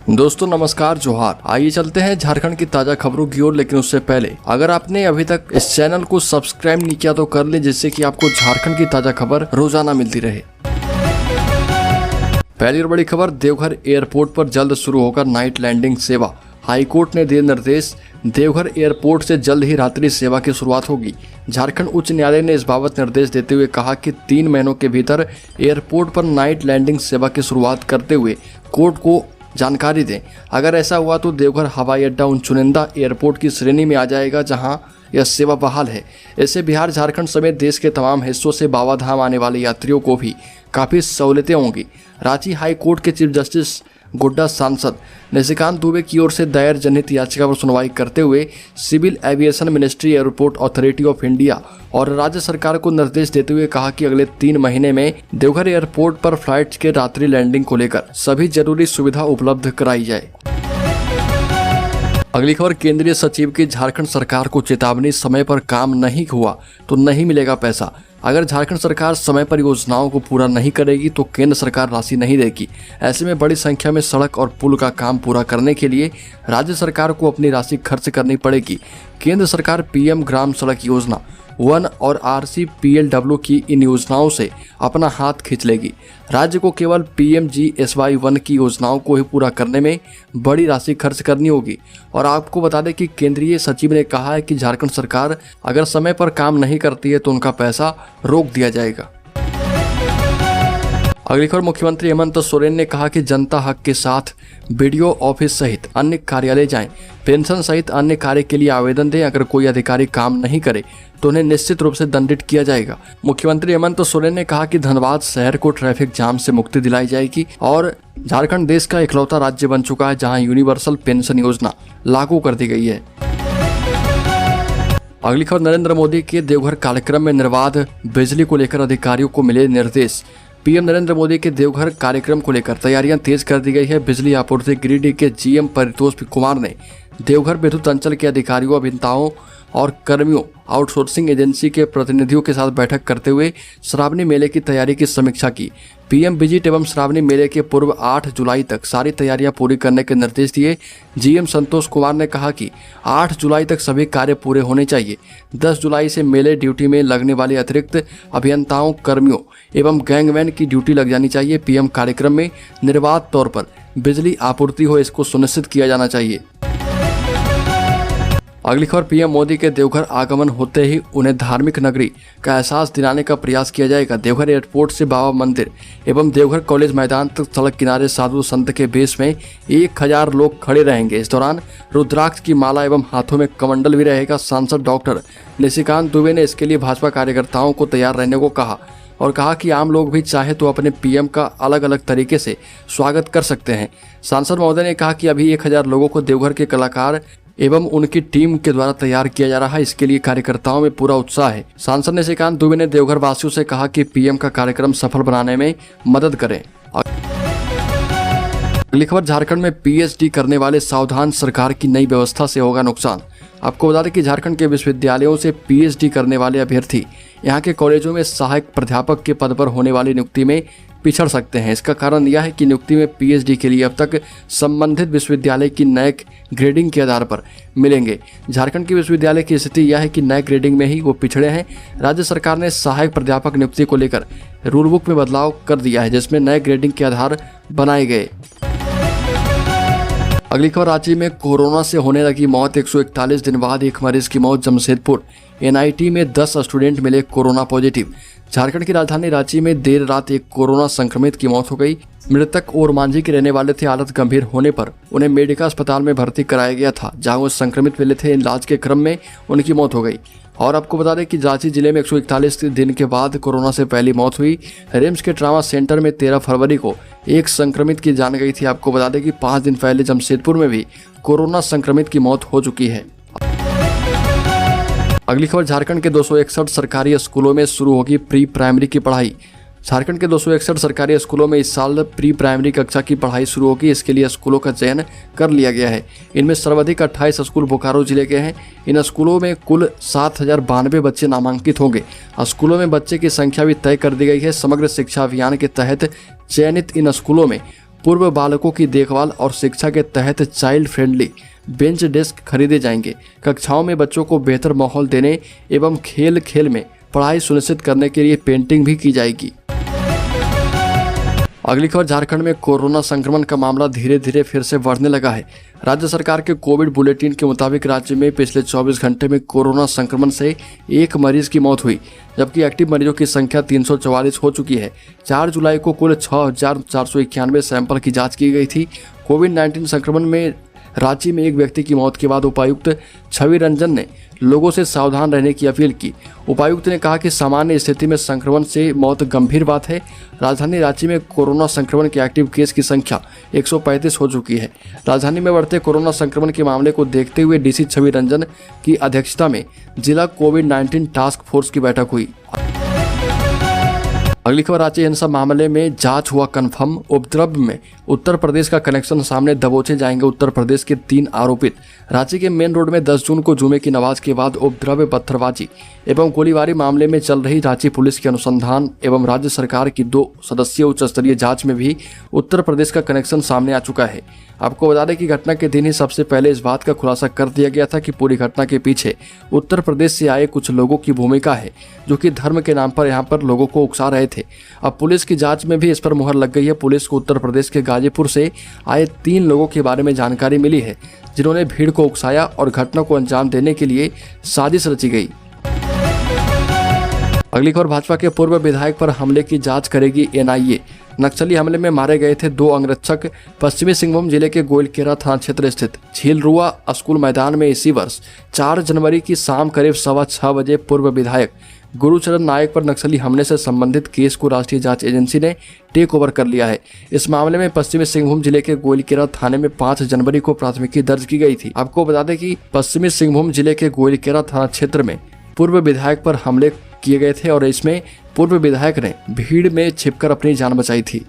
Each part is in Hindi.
दोस्तों नमस्कार, जोहार। आइए चलते हैं झारखंड की ताजा खबरों की ओर, लेकिन उससे पहले अगर आपने अभी तक इस चैनल को सब्सक्राइब नहीं किया तो कर ले, जिससे कि आपको झारखंड की ताजा खबर रोजाना मिलती रहे। पहली और बड़ी खबर, देवघर एयरपोर्ट पर जल्द शुरू होगा नाइट लैंडिंग सेवा। हाईकोर्ट ने दिए निर्देश, देवघर एयरपोर्ट से जल्द ही रात्रि सेवा की शुरुआत होगी। झारखंड उच्च न्यायालय ने इस बाबत निर्देश देते हुए कहा कि 3 महीनों के भीतर एयरपोर्ट पर नाइट लैंडिंग सेवा की शुरुआत करते हुए कोर्ट को जानकारी दें। अगर ऐसा हुआ तो देवघर हवाई अड्डा उन चुनिंदा एयरपोर्ट की श्रेणी में आ जाएगा जहां यह सेवा बहाल है। इससे बिहार, झारखंड समेत देश के तमाम हिस्सों से बाबा धाम आने वाले यात्रियों को भी काफ़ी सहूलियतें होंगी। रांची हाई कोर्ट के चीफ जस्टिस गोड्डा सांसद निशिकांत दुबे की ओर से दायर जनहित याचिका पर सुनवाई करते हुए civil aviation ministry, airport authority of India और राज्य सरकार को निर्देश देते हुए कहा कि अगले 3 महीने में देवघर एयरपोर्ट पर फ्लाइट्स के रात्रि लैंडिंग को लेकर सभी जरूरी सुविधा उपलब्ध कराई जाए। अगली खबर, केंद्रीय सचिव की झारखंड सरकार को चेतावनी, समय पर काम नहीं हुआ तो नहीं मिलेगा पैसा। अगर झारखंड सरकार समय पर योजनाओं को पूरा नहीं करेगी तो केंद्र सरकार राशि नहीं देगी। ऐसे में बड़ी संख्या में सड़क और पुल का काम पूरा करने के लिए राज्य सरकार को अपनी राशि खर्च करनी पड़ेगी। केंद्र सरकार पीएम ग्राम सड़क योजना 1 और RCPLW की इन योजनाओं से अपना हाथ खींच लेगी। राज्य को केवल PMGSY 1 की योजनाओं को ही पूरा करने में बड़ी राशि खर्च करनी होगी। और आपको बता दें कि केंद्रीय सचिव ने कहा है कि झारखंड सरकार अगर समय पर काम नहीं करती है तो उनका पैसा रोक दिया जाएगा। अगली खबर, मुख्यमंत्री हेमंत सोरेन ने कहा कि जनता हक के साथ BDO ऑफिस सहित अन्य कार्यालय जाएं, पेंशन सहित अन्य कार्य के लिए आवेदन दें। अगर कोई अधिकारी काम नहीं करे तो उन्हें निश्चित रूप से दंडित किया जाएगा। मुख्यमंत्री हेमंत सोरेन ने कहा कि धनबाद शहर को ट्रैफिक जाम से मुक्ति दिलाई जाएगी और झारखंड देश का इकलौता राज्य बन चुका है जहाँ यूनिवर्सल पेंशन योजना लागू कर दी गई है। अगली खबर, नरेंद्र मोदी के देवघर कार्यक्रम में निर्बाध बिजली को लेकर अधिकारियों को मिले निर्देश। पीएम नरेंद्र मोदी के देवघर कार्यक्रम को लेकर तैयारियां तेज कर दी गई है। बिजली आपूर्ति गिरिडीह के GM परितोष कुमार ने देवघर विद्युत अंचल के अधिकारियों, अभियंताओं और कर्मियों, आउटसोर्सिंग एजेंसी के प्रतिनिधियों के साथ बैठक करते हुए श्रावणी मेले की तैयारी की समीक्षा की। पीएम विजिट एवं श्रावणी मेले के पूर्व 8 जुलाई तक सारी तैयारियां पूरी करने के निर्देश दिए। GM संतोष कुमार ने कहा कि 8 जुलाई तक सभी कार्य पूरे होने चाहिए। 10 जुलाई से मेले ड्यूटी में लगने वाले अतिरिक्त अभियंताओं, कर्मियों एवं गैंगमैन की ड्यूटी लग जानी चाहिए। पीएम कार्यक्रम में निर्बाध तौर पर बिजली आपूर्ति हो, इसको सुनिश्चित किया जाना चाहिए। अगली खबर, पीएम मोदी के देवघर आगमन होते ही उन्हें धार्मिक नगरी का एहसास दिलाने का प्रयास किया जाएगा। देवघर एयरपोर्ट से बाबा मंदिर एवं देवघर कॉलेज मैदान तक सड़क किनारे साधु संत के बेस में 1000 लोग खड़े रहेंगे। इस दौरान रुद्राक्ष की माला एवं हाथों में कमंडल भी रहेगा। सांसद डॉक्टर निशिकांत दुबे ने इसके लिए भाजपा कार्यकर्ताओं को तैयार रहने को कहा और कहा कि आम लोग भी चाहे तो अपने पीएम का अलग अलग तरीके से स्वागत कर सकते हैं। सांसद महोदय ने कहा कि अभी 1000 लोगों को देवघर के कलाकार एवं उनकी टीम के द्वारा तैयार किया जा रहा है। इसके लिए कार्यकर्ताओं में पूरा उत्साह है। सांसद निशिकांत दुबे ने देवघर वासियों से कहा कि पीएम का कार्यक्रम सफल बनाने में मदद करें। अगली खबर, झारखंड में PhD करने वाले सावधान, सरकार की नई व्यवस्था से होगा नुकसान। आपको बता दें कि झारखंड के विश्वविद्यालयों से PhD करने वाले अभ्यर्थी यहाँ के कॉलेजों में सहायक प्राध्यापक के पद पर होने वाली नियुक्ति में पिछड़ सकते हैं। इसका कारण यह है कि नियुक्ति में PhD के लिए अब तक संबंधित विश्वविद्यालय की नैक ग्रेडिंग के आधार पर मिलेंगे। झारखंड के विश्वविद्यालय की स्थिति यह है कि नैक ग्रेडिंग में ही वो पिछड़े हैं। राज्य सरकार ने सहायक प्राध्यापक नियुक्ति को लेकर रूल बुक में बदलाव कर दिया है, जिसमें नए ग्रेडिंग के आधार बनाए गए। अगली खबर, रांची में कोरोना से होने लगी मौत। 141 दिन बाद एक मरीज की मौत। जमशेदपुर NIT में 10 स्टूडेंट मिले कोरोना पॉजिटिव। झारखंड की राजधानी रांची में देर रात एक कोरोना संक्रमित की मौत हो गई। मृतक ओरमांझी के रहने वाले थे। हालत गंभीर होने पर उन्हें मेडिका अस्पताल में भर्ती कराया गया था, जहां वो संक्रमित मिले थे। इलाज के क्रम में उनकी मौत हो गई। और आपको बता दें कि रांची जिले में 141 दिन के बाद कोरोना से पहली मौत हुई। रिम्स के ट्रामा सेंटर में 13 फरवरी को एक संक्रमित की जान गई थी। आपको बता दें कि 5 दिन पहले जमशेदपुर में भी कोरोना संक्रमित की मौत हो चुकी है। अगली खबर, झारखंड के 261 सरकारी स्कूलों में शुरू होगी प्री प्राइमरी की पढ़ाई। झारखंड के 261 सरकारी स्कूलों में इस साल प्री प्राइमरी कक्षा की पढ़ाई शुरू होगी। इसके लिए स्कूलों का चयन कर लिया गया है। इनमें सर्वाधिक 28 स्कूल बोकारो जिले के हैं। इन स्कूलों में कुल 7092 बच्चे नामांकित होंगे। स्कूलों में बच्चे की संख्या भी तय कर दी गई है। समग्र शिक्षा अभियान के तहत चयनित इन स्कूलों में पूर्व बालकों की देखभाल और शिक्षा के तहत चाइल्ड फ्रेंडली बेंच डेस्क खरीदे जाएंगे। कक्षाओं में बच्चों को बेहतर माहौल देने एवं खेल खेल में पढ़ाई सुनिश्चित करने के लिए पेंटिंग भी की जाएगी। अगली खबर, झारखंड में कोरोना संक्रमण का मामला धीरे धीरे फिर से बढ़ने लगा है। राज्य सरकार के कोविड बुलेटिन के मुताबिक राज्य में पिछले 24 घंटे में कोरोना संक्रमण से एक मरीज की मौत हुई, जबकि एक्टिव मरीजों की संख्या 344 हो चुकी है। 4 जुलाई को कुल 6,491 सैंपल की जांच की गई थी। कोविड-19 संक्रमण में रांची में एक व्यक्ति की मौत के बाद उपायुक्त छवि रंजन ने लोगों से सावधान रहने की अपील की। उपायुक्त ने कहा कि सामान्य स्थिति में संक्रमण से मौत गंभीर बात है। राजधानी रांची में कोरोना संक्रमण के एक्टिव केस की संख्या 135 हो चुकी है। राजधानी में बढ़ते कोरोना संक्रमण के मामले को देखते हुए डीसी छवि रंजन की अध्यक्षता में जिला कोविड-19 टास्क फोर्स की बैठक हुई। अगली खबर, रांची हिंसा मामले में जांच हुआ कन्फर्म। उपद्रव में उत्तर प्रदेश का कनेक्शन सामने, दबोचे जाएंगे उत्तर प्रदेश के 3 आरोपित। रांची के मेन रोड में 10 जून को जुमे की नमाज के बाद उपद्रव, पत्थरबाजी एवं गोलीबारी मामले में चल रही रांची पुलिस के अनुसंधान एवं राज्य सरकार की 2 सदस्यीय उच्च स्तरीय जांच में भी उत्तर प्रदेश का कनेक्शन सामने आ चुका है। आपको बता दें कि घटना के दिन ही सबसे पहले इस बात का खुलासा कर दिया गया था कि पूरी घटना के पीछे उत्तर प्रदेश से आए कुछ लोगों की भूमिका है, जो कि धर्म के नाम पर यहां पर लोगों को उकसा रहे थे। अब पुलिस की जांच में भी इस पर मुहर लग गई है। पुलिस को उत्तर प्रदेश के गाजीपुर से आए 3 लोगों के बारे में जानकारी मिली है, जिन्होंने भीड़ को उकसाया और घटना को अंजाम देने के लिए साजिश रची गई। अगली खबर, भाजपा के पूर्व विधायक पर हमले की जांच करेगी एनआईए। नक्सली हमले में मारे गए थे 2 अंगरक्षक। पश्चिमी सिंहभूम जिले के गोइलकेरा थाना क्षेत्र स्थित झीलरुआ स्कूल मैदान में इसी वर्ष 4 जनवरी की शाम करीब 6:15 बजे पूर्व विधायक गुरुचरण नायक पर नक्सली हमले से संबंधित केस को राष्ट्रीय जांच एजेंसी ने टेक ओवर कर लिया है। इस मामले में पश्चिमी सिंहभूम जिले के गोइलकेरा थाने में 5 जनवरी को प्राथमिकी दर्ज की गई थी। आपको बता दें कि पश्चिमी सिंहभूम जिले के गोइलकेरा थाना क्षेत्र में पूर्व विधायक पर हमले किए गए थे और इसमें पूर्व विधायक ने भीड़ में छिपकर अपनी जान बचाई थी।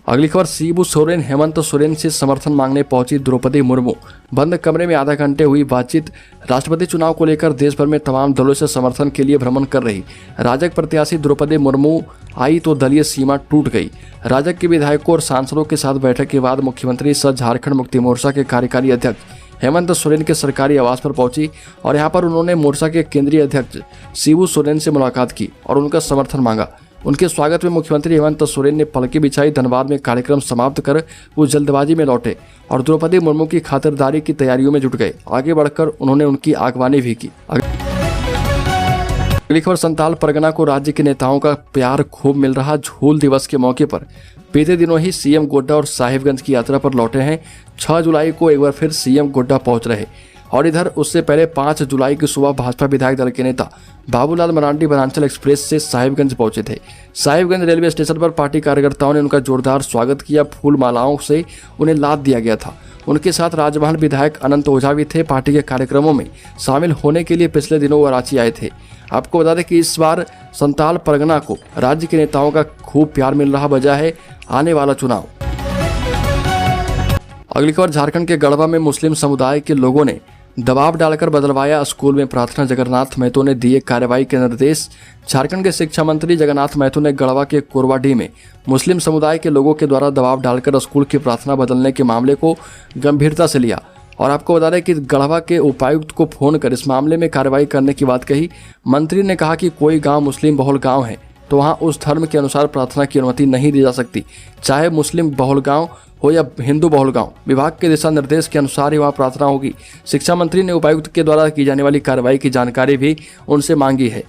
अगली खबर, शिबू सोरेन हेमंत सोरेन से समर्थन मांगने पहुंची द्रौपदी मुर्मू। बंद कमरे में आधा घंटे हुई बातचीत। राष्ट्रपति चुनाव को लेकर देश भर में तमाम दलों से समर्थन के लिए भ्रमण कर रही राजग प्रत्याशी द्रौपदी मुर्मू आई तो दलीय सीमा टूट गई। राजग के विधायकों और सांसदों के साथ बैठक के बाद मुख्यमंत्री सह झारखंड मुक्ति मोर्चा के कार्यकारी अध्यक्ष हेमंत सोरेन के सरकारी आवास पर पहुंची और यहां पर उन्होंने मोर्चा के केंद्रीय अध्यक्ष शिबू सोरेन से मुलाकात की और उनका समर्थन मांगा। उनके स्वागत में मुख्यमंत्री हेमंत सोरेन ने पलकी बिछाई। धनबाद में कार्यक्रम समाप्त कर वो जल्दबाजी में लौटे और द्रौपदी मुर्मू की खातिरदारी की तैयारियों में जुट गए। आगे बढ़कर उन्होंने उनकी आगवानी भी की। अगली खबर, संताल परगना को राज्य के नेताओं का प्यार खूब मिल रहा। झूल दिवस के मौके पर बीते दिनों ही सीएम गोड्डा और साहिबगंज की यात्रा पर लौटे हैं। 6 जुलाई को एक बार फिर सीएम गोड्डा पहुंच रहे और इधर उससे पहले 5 जुलाई की सुबह भाजपा विधायक दल के नेता बाबूलाल मरांडी वनांचल एक्सप्रेस से साहिबगंज पहुंचे थे। साहिबगंज रेलवे स्टेशन पर पार्टी कार्यकर्ताओं ने उनका जोरदार स्वागत किया। फूल मालाओं से उन्हें लाद दिया गया था। उनके साथ राजमहल विधायक अनंत ओझा भी थे। पार्टी के कार्यक्रमों में शामिल होने के लिए पिछले दिनों वो रांची आए थे। आपको बता दें कि इस बार संताल परगना को राज्य के नेताओं का खूब प्यार मिल रहा, वजह है आने वाला चुनाव। अगली खबर, झारखंड के गढ़वा में मुस्लिम समुदाय के लोगों ने दबाव डालकर बदलवाया स्कूल में प्रार्थना। जगन्नाथ महतो ने दिए कार्रवाई के निर्देश। झारखंड के शिक्षा मंत्री जगन्नाथ महतो ने गढ़वा के कोरवाडीह में मुस्लिम समुदाय के लोगों के द्वारा दबाव डालकर स्कूल की प्रार्थना बदलने के मामले को गंभीरता से लिया और आपको बता दें कि गढ़वा के उपायुक्त को फोन कर इस मामले में कार्रवाई करने की बात कही। मंत्री ने कहा कि कोई गाँव मुस्लिम बहुल गाँव है तो वहाँ उस धर्म के अनुसार प्रार्थना की अनुमति नहीं दी जा सकती, चाहे मुस्लिम बहुल गाँव हो या हिंदू बहुल गाँव। विभाग के दिशा निर्देश के अनुसार ही वहाँ प्रार्थना होगी। शिक्षा मंत्री ने उपायुक्त के द्वारा की जाने वाली कार्रवाई की जानकारी भी उनसे मांगी है।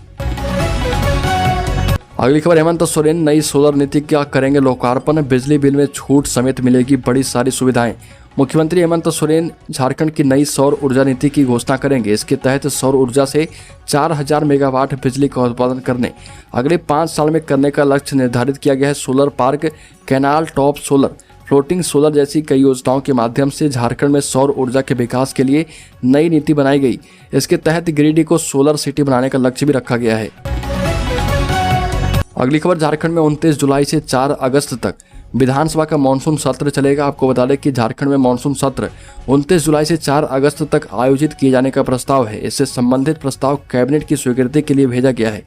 अगली खबर, हेमंत सोरेन नई सोलर नीति का करेंगे लोकार्पण। बिजली बिल में छूट समेत मिलेगी बड़ी सारी सुविधाएं। मुख्यमंत्री हेमंत सोरेन झारखंड की नई सौर ऊर्जा नीति की घोषणा करेंगे। इसके तहत सौर ऊर्जा से 4000 मेगावाट बिजली का उत्पादन करने अगले 5 साल में करने का लक्ष्य निर्धारित किया गया है। Solar park, canal top solar, floating solar जैसी कई योजनाओं के माध्यम से झारखंड में सौर ऊर्जा के विकास के लिए नई नीति बनाई गई। इसके तहत गिरिडीह को सोलर सिटी बनाने का लक्ष्य भी रखा गया है। अगली खबर, झारखंड में 29 जुलाई से 4 अगस्त तक विधानसभा का मानसून सत्र चलेगा। आपको बता दें कि झारखंड में मानसून सत्र 29 जुलाई से 4 अगस्त तक आयोजित किए जाने का प्रस्ताव है। इससे संबंधित प्रस्ताव कैबिनेट की स्वीकृति के लिए भेजा गया है।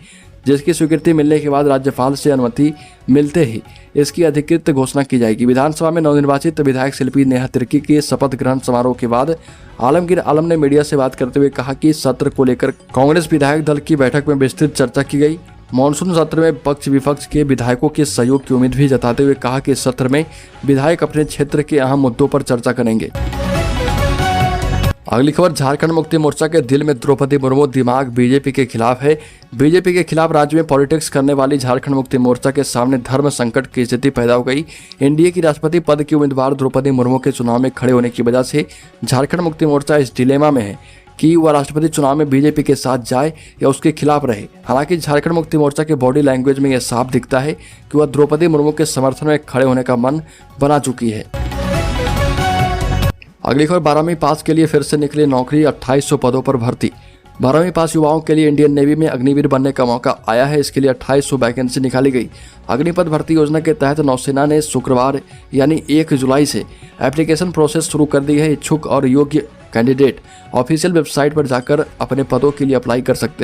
जिसकी स्वीकृति मिलने के बाद राज्यपाल से अनुमति मिलते ही इसकी अधिकृत घोषणा की जाएगी। विधानसभा में नवनिर्वाचित विधायक शिल्पी नेहा तिर्की के शपथ ग्रहण समारोह के बाद आलमगीर आलम ने मीडिया से बात करते हुए कहा कि सत्र को लेकर कांग्रेस विधायक दल की बैठक में विस्तृत चर्चा की गई। मॉनसून सत्र में पक्ष विपक्ष के विधायकों के सहयोग की उम्मीद भी जताते हुए कहा कि इस सत्र में विधायक अपने क्षेत्र के अहम मुद्दों पर चर्चा करेंगे। अगली खबर, झारखंड मुक्ति मोर्चा के दिल में द्रौपदी मुर्मू, दिमाग बीजेपी के खिलाफ है। बीजेपी के खिलाफ राज्य में पॉलिटिक्स करने वाली झारखंड मुक्ति मोर्चा के सामने धर्म संकट की स्थिति पैदा हो गई। एनडीए की राष्ट्रपति पद की उम्मीदवार द्रौपदी मुर्मू के चुनाव में खड़े होने की वजह से झारखंड मुक्ति मोर्चा इस डिलेमा में है कि वह राष्ट्रपति चुनाव में बीजेपी के साथ जाए या उसके खिलाफ रहे। हालांकि झारखंड मुक्ति मोर्चा के बॉडी लैंग्वेज में यह साफ दिखता है कि वह द्रौपदी मुर्मू के समर्थन में खड़े होने का मन बना चुकी है। अगली खबर, 12वीं पास के लिए फिर से निकली नौकरी, 2800 पदों पर भर्ती। 12वीं पास युवाओं के लिए इंडियन नेवी में अग्निवीर बनने का मौका आया है। इसके लिए 2800 वैकेंसी निकाली गई। अग्निपथ भर्ती योजना के तहत नौसेना ने शुक्रवार यानी 1 जुलाई से एप्लीकेशन प्रोसेस शुरू कर दी है। इच्छुक और योग्य कैंडिडेट ऑफिशियल वेबसाइट पर जाकर अपने पदों के लिए अप्लाई कर सकते हैं।